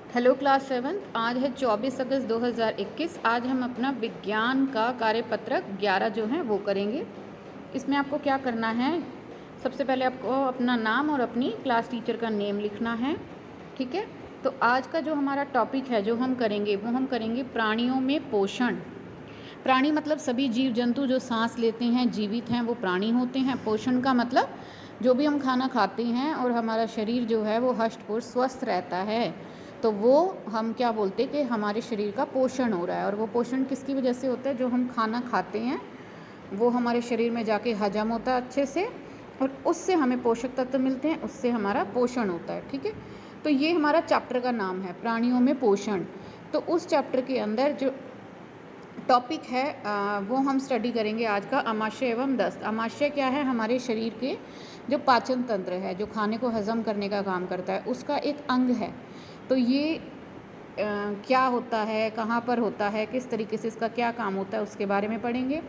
Hello class 7th। आज है 24 अगस्त 2021। आज हम अपना विज्ञान का कार्यपत्रक 11 जो है वो करेंगे। इसमें आपको क्या करना है, सबसे पहले आपको अपना नाम और अपनी क्लास टीचर का नेम लिखना है। ठीक है, तो आज का जो हमारा टॉपिक है जो हम करेंगे वो हम करेंगे प्राणियों में पोषण। प्राणी मतलब सभी जीव जंतु जो सांस लेते हैं, जीवित हैं, वो प्राणी होते हैं। पोषण का मतलब जो भी हम खाना खाते हैं और हमारा शरीर जो है वो हष्ट पुष्ट स्वस्थ रहता है, तो वो हम क्या बोलते हैं कि हमारे शरीर का पोषण हो रहा है। और वो पोषण किसकी वजह से होता है? जो हम खाना खाते हैं वो हमारे शरीर में जाके हजम होता है अच्छे से, और उससे हमें पोषक तत्व मिलते हैं, उससे हमारा पोषण होता है। ठीक है, तो ये हमारा चैप्टर का नाम है, प्राणियों में पोषण। तो उस चैप्टर के अंदर जो टॉपिक है वो हम स्टडी करेंगे आज का, आमाशय एवं दस्त। आमाशय क्या है? हमारे शरीर के जो पाचन तंत्र है, जो खाने को हजम करने का काम करता है, उसका एक अंग है। तो ये क्या होता है, कहाँ पर होता है, किस तरीके से इसका क्या काम होता है, उसके बारे में पढ़ेंगे।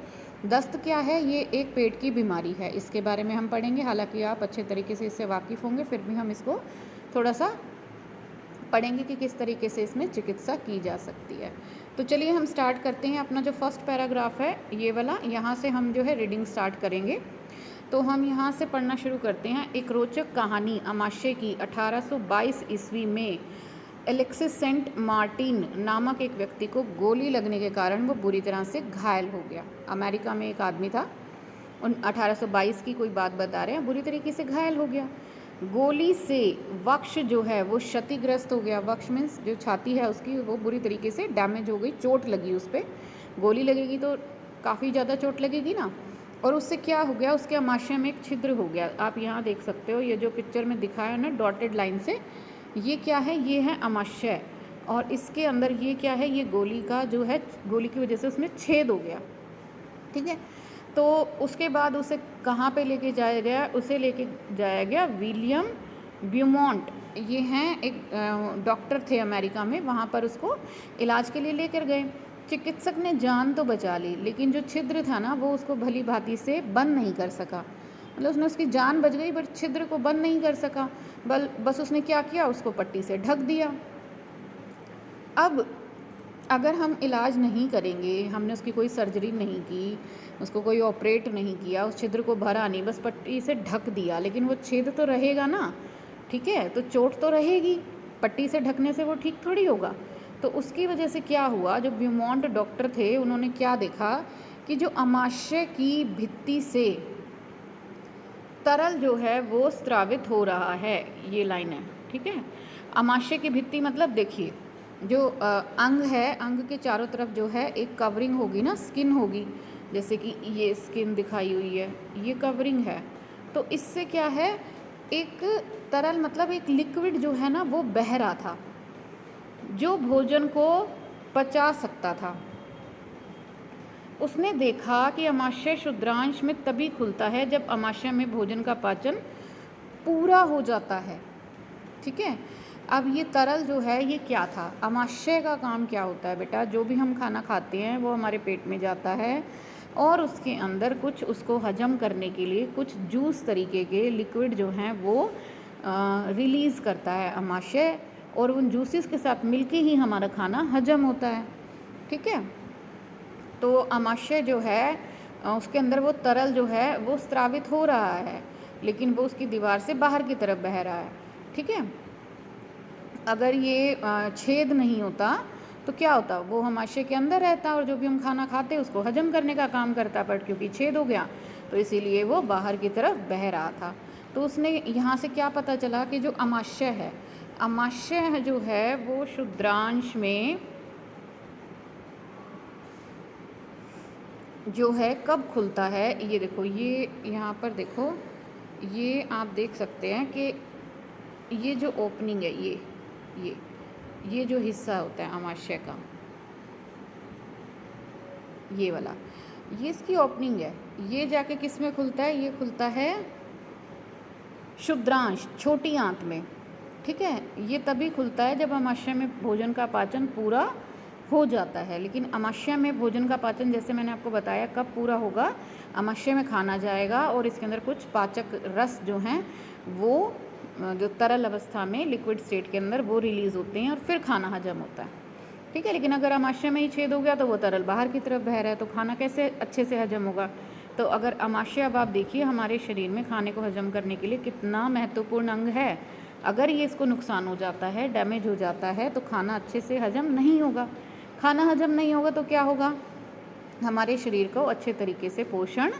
दस्त क्या है? ये एक पेट की बीमारी है, इसके बारे में हम पढ़ेंगे। हालांकि आप अच्छे तरीके से इससे वाकिफ़ होंगे, फिर भी हम इसको थोड़ा सा पढ़ेंगे कि किस तरीके से इसमें चिकित्सा की जा सकती है। तो चलिए हम स्टार्ट करते हैं। अपना जो फर्स्ट पैराग्राफ है ये वाला, यहाँ से हम जो है रीडिंग स्टार्ट करेंगे। तो हम यहाँ से पढ़ना शुरू करते हैं। एक रोचक कहानी आमाशय की। 1822 ईस्वी में एलेक्सिस सेंट मार्टिन नामक एक व्यक्ति को गोली लगने के कारण वो बुरी तरह से घायल हो गया। अमेरिका में एक आदमी था, उन 1822 की कोई बात बता रहे हैं, बुरी तरीके से घायल हो गया। गोली से वक्ष जो है वो क्षतिग्रस्त हो गया। वक्ष मीन्स जो छाती है उसकी, वो बुरी तरीके से डैमेज हो गई, चोट लगी उस पर। गोली लगेगी तो काफ़ी ज़्यादा चोट लगेगी ना। और उससे क्या हो गया, उसके आमाशय में एक छिद्र हो गया। आप यहाँ देख सकते हो, ये जो पिक्चर में दिखाया है ना डॉटेड लाइन से, ये क्या है? ये है आमाशय। और इसके अंदर ये क्या है? ये गोली का जो है, गोली की वजह से उसमें छेद हो गया। ठीक है, तो उसके बाद उसे कहाँ पे लेके जाया गया? उसे लेके जाया गया विलियम ब्यूमॉन्ट। ये हैं एक डॉक्टर थे अमेरिका में, वहाँ पर उसको इलाज के लिए लेकर गए। चिकित्सक ने जान तो बचा ली, लेकिन जो छिद्र था ना वो उसको भली भांति से बंद नहीं कर सका। मतलब उसने, उसकी जान बच गई बट छिद्र को बंद नहीं कर सका। बस उसने क्या किया, उसको पट्टी से ढक दिया। अब अगर हम इलाज नहीं करेंगे, हमने उसकी कोई सर्जरी नहीं की, उसको कोई ऑपरेट नहीं किया, उस छिद्र को भरा नहीं, बस पट्टी से ढक दिया, लेकिन वो छेद तो रहेगा ना। ठीक है, तो चोट तो रहेगी, पट्टी से ढकने से वो ठीक थोड़ी होगा। तो उसकी वजह से क्या हुआ, जो ब्यूमॉन्ट डॉक्टर थे उन्होंने क्या देखा कि जो आमाशय की भित्ति से तरल जो है वो स्रावित हो रहा है। ये लाइन है, ठीक है। आमाशय की भित्ति मतलब देखिए, जो अंग है, अंग के चारों तरफ जो है एक कवरिंग होगी ना, स्किन होगी। जैसे कि ये स्किन दिखाई हुई है, ये कवरिंग है। तो इससे क्या है, एक तरल मतलब एक लिक्विड जो है ना वो बह रहा था, जो भोजन को पचा सकता था। उसने देखा कि आमाशय क्षुद्रांश में तभी खुलता है जब आमाशय में भोजन का पाचन पूरा हो जाता है। ठीक है, अब ये तरल जो है ये क्या था? आमाशय का काम क्या होता है बेटा? जो भी हम खाना खाते हैं वो हमारे पेट में जाता है, और उसके अंदर कुछ उसको हजम करने के लिए कुछ जूस तरीके के लिक्विड जो हैं वो रिलीज़ करता है आमाशय, और उन जूसेस के साथ मिलके ही हमारा खाना हजम होता है। ठीक है, तो आमाशय जो है उसके अंदर वो तरल जो है वो स्रावित हो रहा है, लेकिन वो उसकी दीवार से बाहर की तरफ बह रहा है। ठीक है, अगर ये छेद नहीं होता तो क्या होता, वो आमाशय के अंदर रहता और जो भी हम खाना खाते उसको हजम करने का काम करता, बट क्योंकि छेद हो गया तो इसीलिए वो बाहर की तरफ बह रहा था। तो उसने यहाँ से क्या पता चला कि जो आमाशय है, आमाशय जो है वो क्षुद्रांश में जो है कब खुलता है। ये देखो, ये यहाँ पर देखो, ये आप देख सकते हैं कि ये जो ओपनिंग है, ये जो हिस्सा होता है आमाशय का, ये वाला, ये इसकी ओपनिंग है। ये जाके किस में खुलता है? ये खुलता है क्षुद्रांश, छोटी आंत में। ठीक है, ये तभी खुलता है जब आमाशय में भोजन का पाचन पूरा हो जाता है। लेकिन आमाशय में भोजन का पाचन, जैसे मैंने आपको बताया, कब पूरा होगा? आमाशय में खाना जाएगा और इसके अंदर कुछ पाचक रस जो हैं वो जो तरल अवस्था में लिक्विड स्टेट के अंदर वो रिलीज़ होते हैं और फिर खाना हजम होता है। ठीक है, लेकिन अगर आमाशय में ही छेद हो गया तो वो तरल बाहर की तरफ बह रहा है, तो खाना कैसे अच्छे से हजम होगा। तो अगर आमाशय, अब आप देखिए हमारे शरीर में खाने को हजम करने के लिए कितना महत्वपूर्ण अंग है। अगर ये इसको नुकसान हो जाता है, डैमेज हो जाता है, तो खाना अच्छे से हजम नहीं होगा। खाना हजम नहीं होगा तो क्या होगा, हमारे शरीर को अच्छे तरीके से पोषण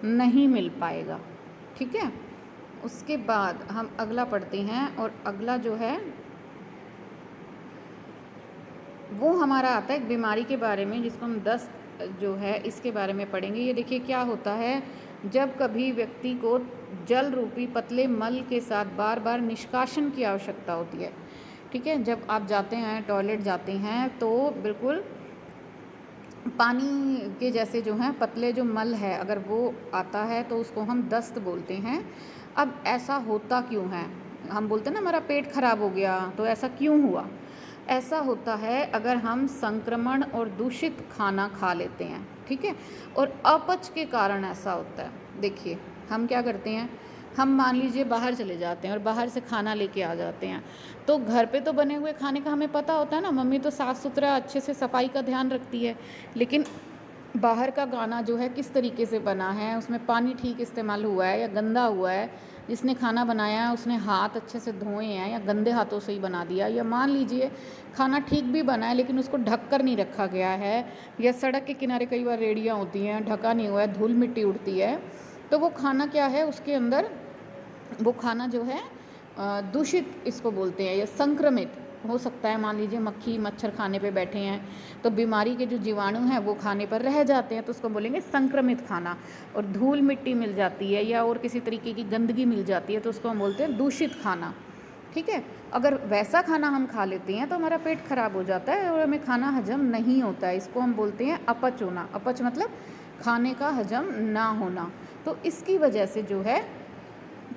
नहीं मिल पाएगा। ठीक है, उसके बाद हम अगला पढ़ते हैं, और अगला जो है वो हमारा आता है एक बीमारी के बारे में, जिसको हम दस्त जो है इसके बारे में पढ़ेंगे। ये देखिए क्या होता है, जब कभी व्यक्ति को जल रूपी पतले मल के साथ बार बार निष्कासन की आवश्यकता होती है। ठीक है, जब आप जाते हैं, टॉयलेट जाते हैं, तो बिल्कुल पानी के जैसे जो हैं पतले जो मल है, अगर वो आता है तो उसको हम दस्त बोलते हैं। अब ऐसा होता क्यों है, हम बोलते हैं ना हमारा पेट खराब हो गया, तो ऐसा क्यों हुआ। ऐसा होता है अगर हम संक्रमण और दूषित खाना खा लेते हैं। ठीक है, और अपच के कारण ऐसा होता है। देखिए हम क्या करते हैं, हम मान लीजिए बाहर चले जाते हैं और बाहर से खाना लेके आ जाते हैं, तो घर पे तो बने हुए खाने का हमें पता होता है ना, मम्मी तो साफ़ सुथरा अच्छे से सफाई का ध्यान रखती है, लेकिन बाहर का खाना जो है किस तरीके से बना है, उसमें पानी ठीक इस्तेमाल हुआ है या गंदा हुआ है, जिसने खाना बनाया है उसने हाथ अच्छे से धोए हैं या गंदे हाथों से ही बना दिया, या मान लीजिए खाना ठीक भी बना है लेकिन उसको ढक कर नहीं रखा गया है, या सड़क के किनारे कई बार रेहड़ियाँ होती हैं, ढका नहीं हुआ है, धूल मिट्टी उड़ती है, तो वो खाना क्या है, उसके अंदर वो खाना जो है दूषित इसको बोलते हैं, या संक्रमित हो सकता है। मान लीजिए मक्खी मच्छर खाने पे बैठे हैं, तो बीमारी के जो जीवाणु हैं वो खाने पर रह जाते हैं, तो उसको बोलेंगे संक्रमित खाना। और धूल मिट्टी मिल जाती है या और किसी तरीके की गंदगी मिल जाती है, तो उसको हम बोलते हैं दूषित खाना। ठीक है, अगर वैसा खाना हम खा लेते हैं तो हमारा पेट खराब हो जाता है और हमें खाना हजम नहीं होता है। इसको हम बोलते हैं अपच होना। अपच मतलब खाने का हजम ना होना। तो इसकी वजह से जो है,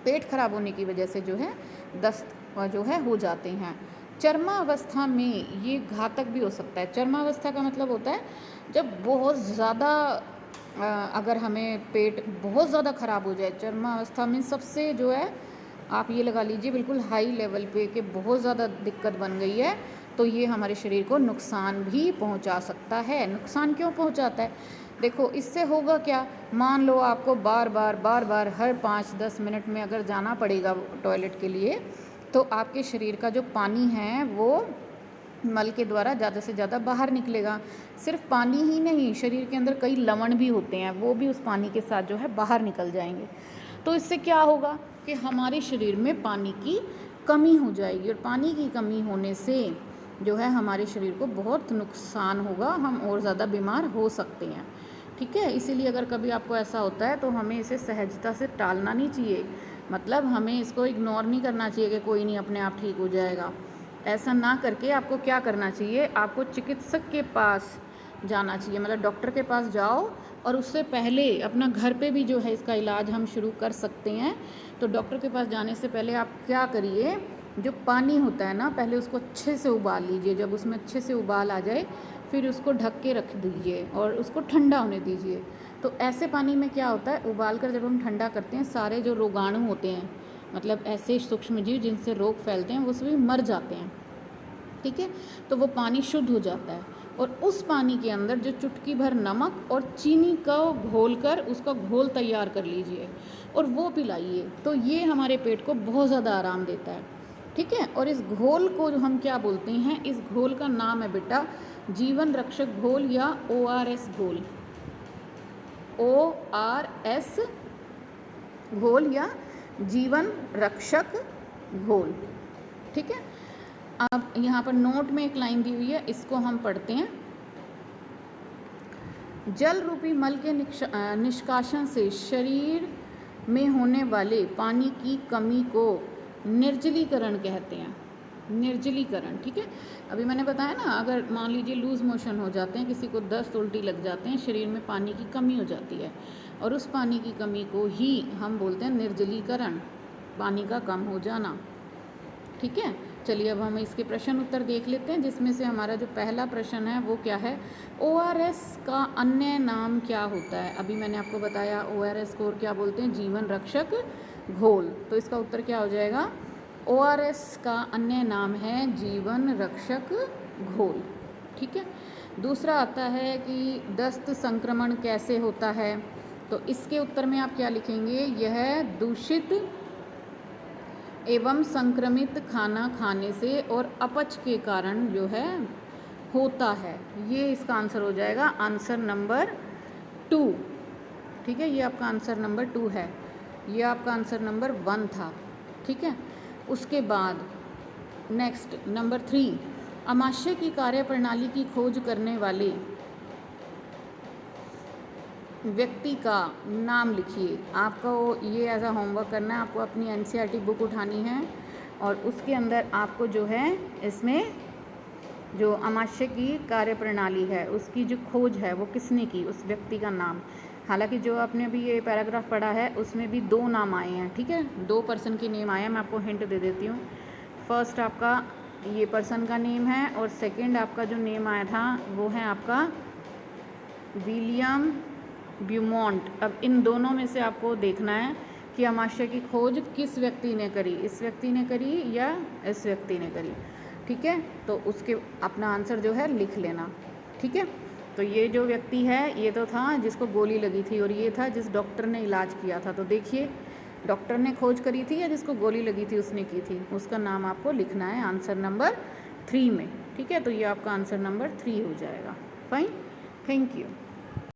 पेट खराब होने की वजह से जो है दस्त जो है हो जाते हैं। चर्मावस्था में ये घातक भी हो सकता है। चर्मावस्था का मतलब होता है जब बहुत ज़्यादा अगर हमें पेट बहुत ज़्यादा ख़राब हो जाए। चर्मावस्था में सबसे जो है, आप ये लगा लीजिए बिल्कुल हाई लेवल पे कि बहुत ज़्यादा दिक्कत बन गई है, तो ये हमारे शरीर को नुकसान भी पहुंचा सकता है। नुकसान क्यों पहुंचाता है, देखो इससे होगा क्या, मान लो आपको बार बार हर 5-10 मिनट में अगर जाना पड़ेगा टॉयलेट के लिए, तो आपके शरीर का जो पानी है वो मल के द्वारा ज़्यादा से ज़्यादा बाहर निकलेगा। सिर्फ पानी ही नहीं, शरीर के अंदर कई लवण भी होते हैं, वो भी उस पानी के साथ जो है बाहर निकल जाएंगे। तो इससे क्या होगा कि हमारे शरीर में पानी की कमी हो जाएगी, और पानी की कमी होने से जो है हमारे शरीर को बहुत नुकसान होगा, हम और ज़्यादा बीमार हो सकते हैं। ठीक है, इसीलिए अगर कभी आपको ऐसा होता है तो हमें इसे सहजता से टालना नहीं चाहिए। मतलब हमें इसको इग्नोर नहीं करना चाहिए कि कोई नहीं अपने आप ठीक हो जाएगा। ऐसा ना करके आपको क्या करना चाहिए, आपको चिकित्सक के पास जाना चाहिए, मतलब डॉक्टर के पास जाओ, और उससे पहले अपना घर पे भी जो है इसका इलाज हम शुरू कर सकते हैं। तो डॉक्टर के पास जाने से पहले आप क्या करिए, जो पानी होता है ना, पहले उसको अच्छे से उबाल लीजिए। जब उसमें अच्छे से उबाल आ जाए फिर उसको ढक के रख दीजिए और उसको ठंडा होने दीजिए। तो ऐसे पानी में क्या होता है, उबाल कर जब हम ठंडा करते हैं, सारे जो रोगाणु होते हैं, मतलब ऐसे सूक्ष्म जीव जिनसे रोग फैलते हैं, वो सभी मर जाते हैं। ठीक है, तो वो पानी शुद्ध हो जाता है, और उस पानी के अंदर जो चुटकी भर नमक और चीनी का घोल कर उसका घोल तैयार कर लीजिए और वो पिलाइए। तो ये हमारे पेट को बहुत ज़्यादा आराम देता है। ठीक है, और इस घोल को जो हम क्या बोलते हैं, इस घोल का नाम है बेटा जीवन रक्षक घोल या ORS घोल। ORS घोल या जीवन रक्षक घोल। ठीक है, अब यहाँ पर नोट में एक लाइन दी हुई है, इसको हम पढ़ते हैं। जल रूपी मल के निष्कासन से शरीर में होने वाले पानी की कमी को निर्जलीकरण कहते हैं। निर्जलीकरण, ठीक है। अभी मैंने बताया ना, अगर मान लीजिए लूज़ मोशन हो जाते हैं, किसी को दस्त उल्टी लग जाते हैं, शरीर में पानी की कमी हो जाती है, और उस पानी की कमी को ही हम बोलते हैं निर्जलीकरण, पानी का कम हो जाना। ठीक है, चलिए अब हम इसके प्रश्न उत्तर देख लेते हैं, जिसमें से हमारा जो पहला प्रश्न है वो क्या है, ORS का अन्य नाम क्या होता है। अभी मैंने आपको बताया ORS को और क्या बोलते हैं, जीवन रक्षक घोल। तो इसका उत्तर क्या हो जाएगा, ORS का अन्य नाम है जीवन रक्षक घोल। ठीक है। दूसरा आता है कि दस्त संक्रमण कैसे होता है, तो इसके उत्तर में आप क्या लिखेंगे, यह दूषित एवं संक्रमित खाना खाने से और अपच के कारण जो है होता है। ये इसका आंसर हो जाएगा, आंसर नंबर 2। ठीक है, ये आपका आंसर नंबर 2 है, ये आपका आंसर नंबर 1 था। ठीक है। उसके बाद नेक्स्ट नंबर 3, आमाशय की कार्यप्रणाली की खोज करने वाले व्यक्ति का नाम लिखिए। आपको ये एज अ होमवर्क करना है, आपको अपनी NCERT बुक उठानी है और उसके अंदर आपको जो है इसमें जो आमाशय की कार्यप्रणाली है उसकी जो खोज है वो किसने की, उस व्यक्ति का नाम। हालांकि जो आपने अभी ये पैराग्राफ पढ़ा है उसमें भी 2 नाम आए हैं। ठीक है, 2 पर्सन की नेम आए हैं, मैं आपको हिंट दे देती हूँ। फर्स्ट आपका ये पर्सन का नेम है और सेकंड आपका जो नेम आया था वो है आपका विलियम ब्यूमॉन्ट। अब इन दोनों में से आपको देखना है कि आमाशय की खोज किस व्यक्ति ने करी, इस व्यक्ति ने करी या इस व्यक्ति ने करी। ठीक है, तो उसके अपना आंसर जो है लिख लेना। ठीक है, तो ये जो व्यक्ति है ये तो था जिसको गोली लगी थी और ये था जिस डॉक्टर ने इलाज किया था। तो देखिए, डॉक्टर ने खोज करी थी या जिसको गोली लगी थी उसने की थी, उसका नाम आपको लिखना है आंसर नंबर 3 में। ठीक है, तो ये आपका आंसर नंबर 3 हो जाएगा। Fine, thank you.